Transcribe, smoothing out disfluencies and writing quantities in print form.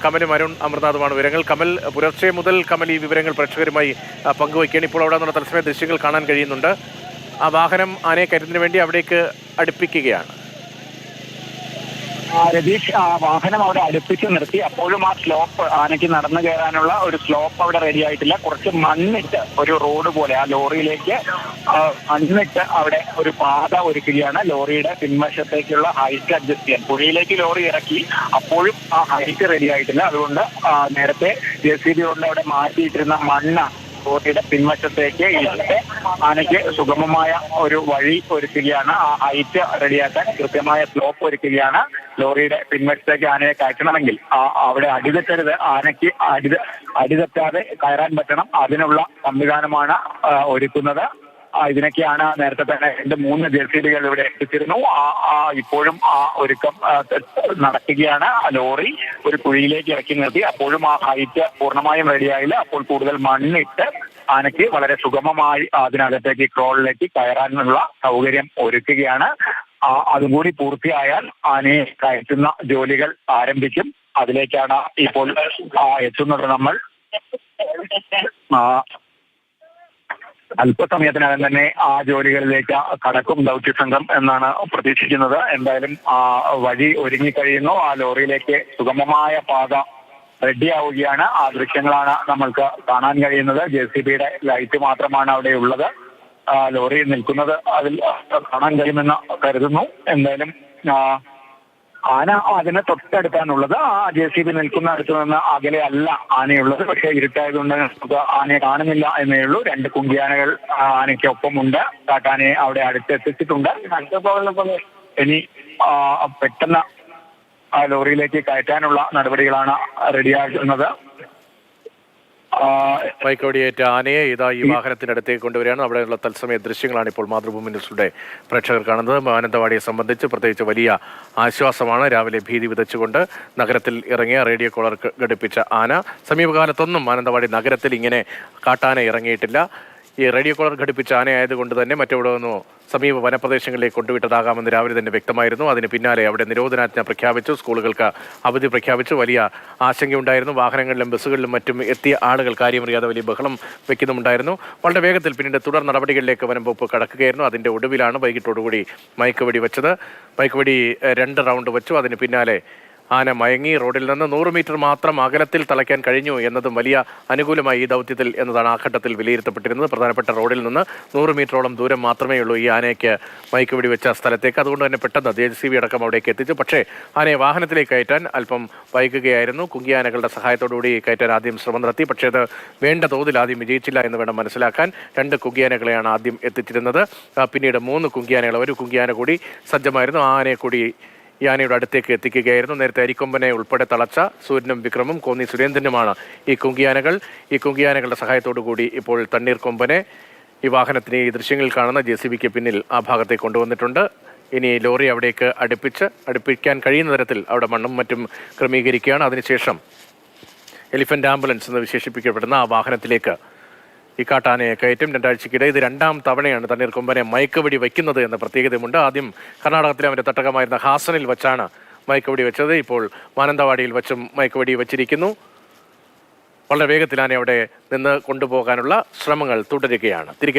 കമലും അരുൺ അമൃതാഥുമാണ് വിവരങ്ങൾ. കമൽ, പുലർച്ചെ മുതൽ കമൽ ഈ വിവരങ്ങൾ പ്രേക്ഷകരുമായി പങ്കുവയ്ക്കുകയാണ്. ഇപ്പോൾ അവിടെ നിന്നുള്ള തത്സമയ ദൃശ്യങ്ങൾ കാണാൻ കഴിയുന്നുണ്ട്. ആ വാഹനം ആനയെ കയറ്റുന്നതിന് വേണ്ടി അവിടേക്ക് അടുപ്പിക്കുകയാണ്. രതീഷ്, ആ വാഹനം അവിടെ അടുപ്പിച്ച് നിർത്തി. അപ്പോഴും ആ സ്ലോപ്പ്, ആനയ്ക്ക് നടന്നു കയറാനുള്ള ഒരു സ്ലോപ്പ് അവിടെ റെഡി ആയിട്ടില്ല. കുറച്ച് മണ്ണിട്ട് ഒരു റോഡ് പോലെ ആ ലോറിയിലേക്ക് മണ്ണിട്ട് അവിടെ ഒരു പാത ഒരുക്കുകയാണ്. ലോറിയുടെ പിൻവശത്തേക്കുള്ള ഹൈറ്റ് അഡ്ജസ്റ്റ് ചെയ്യാൻ. പുഴയിലേക്ക് ലോറി ഇറക്കി, അപ്പോഴും ആ ഹൈറ്റ് റെഡി ആയിട്ടില്ല. അതുകൊണ്ട് നേരത്തെ JCB കൊണ്ട് അവിടെ മാറ്റിയിട്ടിരുന്ന മണ്ണ് ലോറിയുടെ പിൻവശത്തേക്ക് ഇട്ട് ആനയ്ക്ക് സുഗമമായ ഒരു വഴി ഒരുക്കുകയാണ്. ആ ഹൈറ്റ് റെഡിയാക്കാൻ കൃത്യമായ സ്ലോപ്പ് ഒരുക്കുകയാണ്. ലോറിയുടെ പിൻവശത്തേക്ക് ആനയെ കയറ്റണമെങ്കിൽ അവിടെ അടിതെറ്റരുത്, ആനയ്ക്ക് അടിതെറ്റാതെ കയറാൻ പറ്റണം. അതിനുള്ള സംവിധാനമാണ് ഒരുക്കുന്നത്. ഇതിനൊക്കെയാണ് നേരത്തെ തന്നെ 2-3 JCBകൾ ഇവിടെ എത്തിച്ചിരുന്നു. ഇപ്പോഴും ആ ഒരുക്കം നടക്കുകയാണ്. ലോറി ഒരു കുഴിയിലേക്ക് ഇറക്കി നിർത്തി. അപ്പോഴും ആ ഹൈറ്റ് പൂർണ്ണമായും റെഡിയായില്ല. അപ്പോൾ കൂടുതൽ മണ്ണിട്ട് ആനയ്ക്ക് വളരെ സുഗമമായി അതിനകത്തേക്ക് ക്രോളിലേക്ക് കയറാനുള്ള സൗകര്യം ഒരുക്കുകയാണ്. അതുകൂടി പൂർത്തിയായാൽ ആനയെ കയറ്റുന്ന ജോലികൾ ആരംഭിക്കും. അതിലേക്കാണ് ഇപ്പോൾ എത്തുന്നത്. നമ്മൾ അല്പസമയത്തിനകം തന്നെ ആ ജോലികളിലേക്ക് കടക്കും ദൗത്യസംഘം എന്നാണ് പ്രതീക്ഷിക്കുന്നത്. എന്തായാലും വഴി ഒരുങ്ങിക്കഴിയുന്നു. ആ ലോറിയിലേക്ക് സുഗമമായ പാത റെഡിയാവുകയാണ്. ആ ദൃശ്യങ്ങളാണ് നമ്മൾക്ക് കാണാൻ കഴിയുന്നത്. JCBയുടെ ലൈറ്റ് മാത്രമാണ് അവിടെ ഉള്ളത്. ലോറി നിൽക്കുന്നത് അതിൽ കാണാൻ കഴിയുമെന്ന് കരുതുന്നു. എന്തായാലും ആന അതിന് തൊട്ടടുത്താണുള്ളത്. ആ JCB നിൽക്കുന്ന അടുത്ത് നിന്ന് അകലെ അല്ല ആനയുള്ളത്. പക്ഷേ ഇരുട്ടായതുകൊണ്ട് നമുക്ക് ആനയെ കാണുന്നില്ല എന്നേ ഉള്ളൂ. 2 കുങ്കിയാനകൾ ആനയ്ക്കൊപ്പമുണ്ട്. കാട്ടാനയെ അവിടെ അടുത്തെത്തിച്ചിട്ടുണ്ട്. ഇനി പെട്ടെന്ന് ആ ലോറിയിലേക്ക് കയറ്റാനുള്ള നടപടികളാണ് റെഡിയാക്കുന്നത്. മയക്കുവെടിയേറ്റ ആനയെ ഇതാ ഈ വാഹനത്തിന്റെ അടുത്തേക്ക് കൊണ്ടുവരികയാണ്. അവിടെയുള്ള തത്സമയ ദൃശ്യങ്ങളാണ് ഇപ്പോൾ മാതൃഭൂമി ന്യൂസിലൂടെ പ്രേക്ഷകർ കാണുന്നത്. മാനന്തവാടിയെ സംബന്ധിച്ച് പ്രത്യേകിച്ച് വലിയ ആശ്വാസമാണ്. രാവിലെ ഭീതി വിതച്ചുകൊണ്ട് നഗരത്തിൽ ഇറങ്ങിയ റേഡിയോ കോളർ ഘടിപ്പിച്ച ആന. സമീപകാലത്തൊന്നും മാനന്തവാടി നഗരത്തിൽ ഇങ്ങനെ കാട്ടാന ഇറങ്ങിയിട്ടില്ല. ഈ റേഡിയോ കോളർ ഘടിപ്പിച്ച ആനയായതുകൊണ്ട് തന്നെ മറ്റെവിടെ നിന്നോ സമീപ വനപ്രദേശങ്ങളിലേക്ക് കൊണ്ടുവിട്ടതാകാമെന്ന് രാവിലെ തന്നെ വ്യക്തമായിരുന്നു. അതിന് പിന്നാലെ അവിടെ നിരോധനാജ്ഞ പ്രഖ്യാപിച്ചു, സ്കൂളുകൾക്ക് അവധി പ്രഖ്യാപിച്ചു. വലിയ ആശങ്കയുണ്ടായിരുന്നു. വാഹനങ്ങളിലും ബസ്സുകളിലും മറ്റും എത്തിയ ആളുകൾ കാര്യമറിയാതെ വലിയ ബഹളം വെക്കുന്നുമുണ്ടായിരുന്നു. വളരെ വേഗത്തിൽ പിന്നീട് തുടർ നടപടികളിലേക്ക് വനം വകുപ്പ് കടക്കുകയായിരുന്നു. അതിൻ്റെ ഒടുവിലാണ് വൈകിട്ടോടുകൂടി മയക്കുവെടി വെച്ചത്. മയക്കുവെടി 2 റൗണ്ട് വെച്ചു. അതിന് പിന്നാലെ ആന മയങ്ങി. റോഡിൽ നിന്ന് 100 മീറ്റർ മാത്രം അകലത്തിൽ തളയ്ക്കാൻ കഴിഞ്ഞു എന്നതും വലിയ അനുകൂലമായി ഈ ദൗത്യത്തിൽ എന്നതാണ് ആ ഘട്ടത്തിൽ വിലയിരുത്തപ്പെട്ടിരുന്നത്. പ്രധാനപ്പെട്ട റോഡിൽ നിന്ന് 100 മീറ്ററോളം ദൂരം മാത്രമേ ഉള്ളൂ ഈ ആനയ്ക്ക് മയക്കുവെടി വെച്ച സ്ഥലത്തേക്ക്. അതുകൊണ്ട് തന്നെ പെട്ടെന്ന് JCB അടക്കം അവിടേക്ക് എത്തിച്ചു. പക്ഷേ ആനയെ വാഹനത്തിലേക്ക് കയറ്റാൻ അല്പം വൈകുകയായിരുന്നു. കുങ്കിയാനകളുടെ സഹായത്തോടുകൂടി കയറ്റാൻ ആദ്യം ശ്രമം നടത്തി. പക്ഷേ അത് വേണ്ട തോതിൽ ആദ്യം വിജയിച്ചില്ല എന്ന് വേണം മനസ്സിലാക്കാൻ. 2 കുങ്കിയാനകളെയാണ് ആദ്യം എത്തിച്ചിരുന്നത്. പിന്നീട് 3 കുങ്കിയാനകൾ, ഒരു കുങ്കിയാന കൂടി സജ്ജമായിരുന്നു. ആ ആനയെ കൂടി ഈ ആനയുടെ അടുത്തേക്ക് എത്തിക്കുകയായിരുന്നു. നേരത്തെ അരിക്കൊമ്പനെ ഉൾപ്പെടെ തളച്ച സൂര്യനും വിക്രമും കോന്നി സുരേന്ദ്രനുമാണ് ഈ കുങ്കിയാനകൾ. ഈ കുങ്കിയാനകളുടെ സഹായത്തോടു കൂടി ഇപ്പോൾ തണ്ണീർക്കൊമ്പനെ ഈ വാഹനത്തിന് ഈ ദൃശ്യങ്ങളിൽ കാണുന്ന JCBക്ക് പിന്നിൽ ആ ഭാഗത്തേക്ക് കൊണ്ടുവന്നിട്ടുണ്ട്. ഇനി ലോറി അവിടേക്ക് അടുപ്പിക്കാൻ കഴിയുന്ന തരത്തിൽ അവിടെ മണ്ണും മറ്റും ക്രമീകരിക്കുകയാണ്. അതിനുശേഷം എലിഫന്റ് ആംബുലൻസ് എന്ന് വിശേഷിപ്പിക്കപ്പെടുന്ന ആ വാഹനത്തിലേക്ക് ഈ കാട്ടാനയെ കയറ്റും. 2 ആഴ്ചക്കിടെ ഇത് 2ാം തവണയാണ് തണ്ണീർക്കൊമ്പനെ മയക്കുവെടി വയ്ക്കുന്നത് എന്ന പ്രത്യേകതയുമുണ്ട്. ആദ്യം കർണാടകത്തിലെ അവൻ്റെ തട്ടകമായിരുന്ന ഹാസനിൽ വെച്ചാണ് മയക്കുവെടി വെച്ചത്. ഇപ്പോൾ മാനന്തവാടിയിൽ വെച്ചും മയക്കുവെടി വെച്ചിരിക്കുന്നു. വളരെ വേഗത്തിൽ ആനയെ അവിടെ നിന്ന് കൊണ്ടുപോകാനുള്ള ശ്രമങ്ങൾ തുടരുകയാണ്. തിരികെ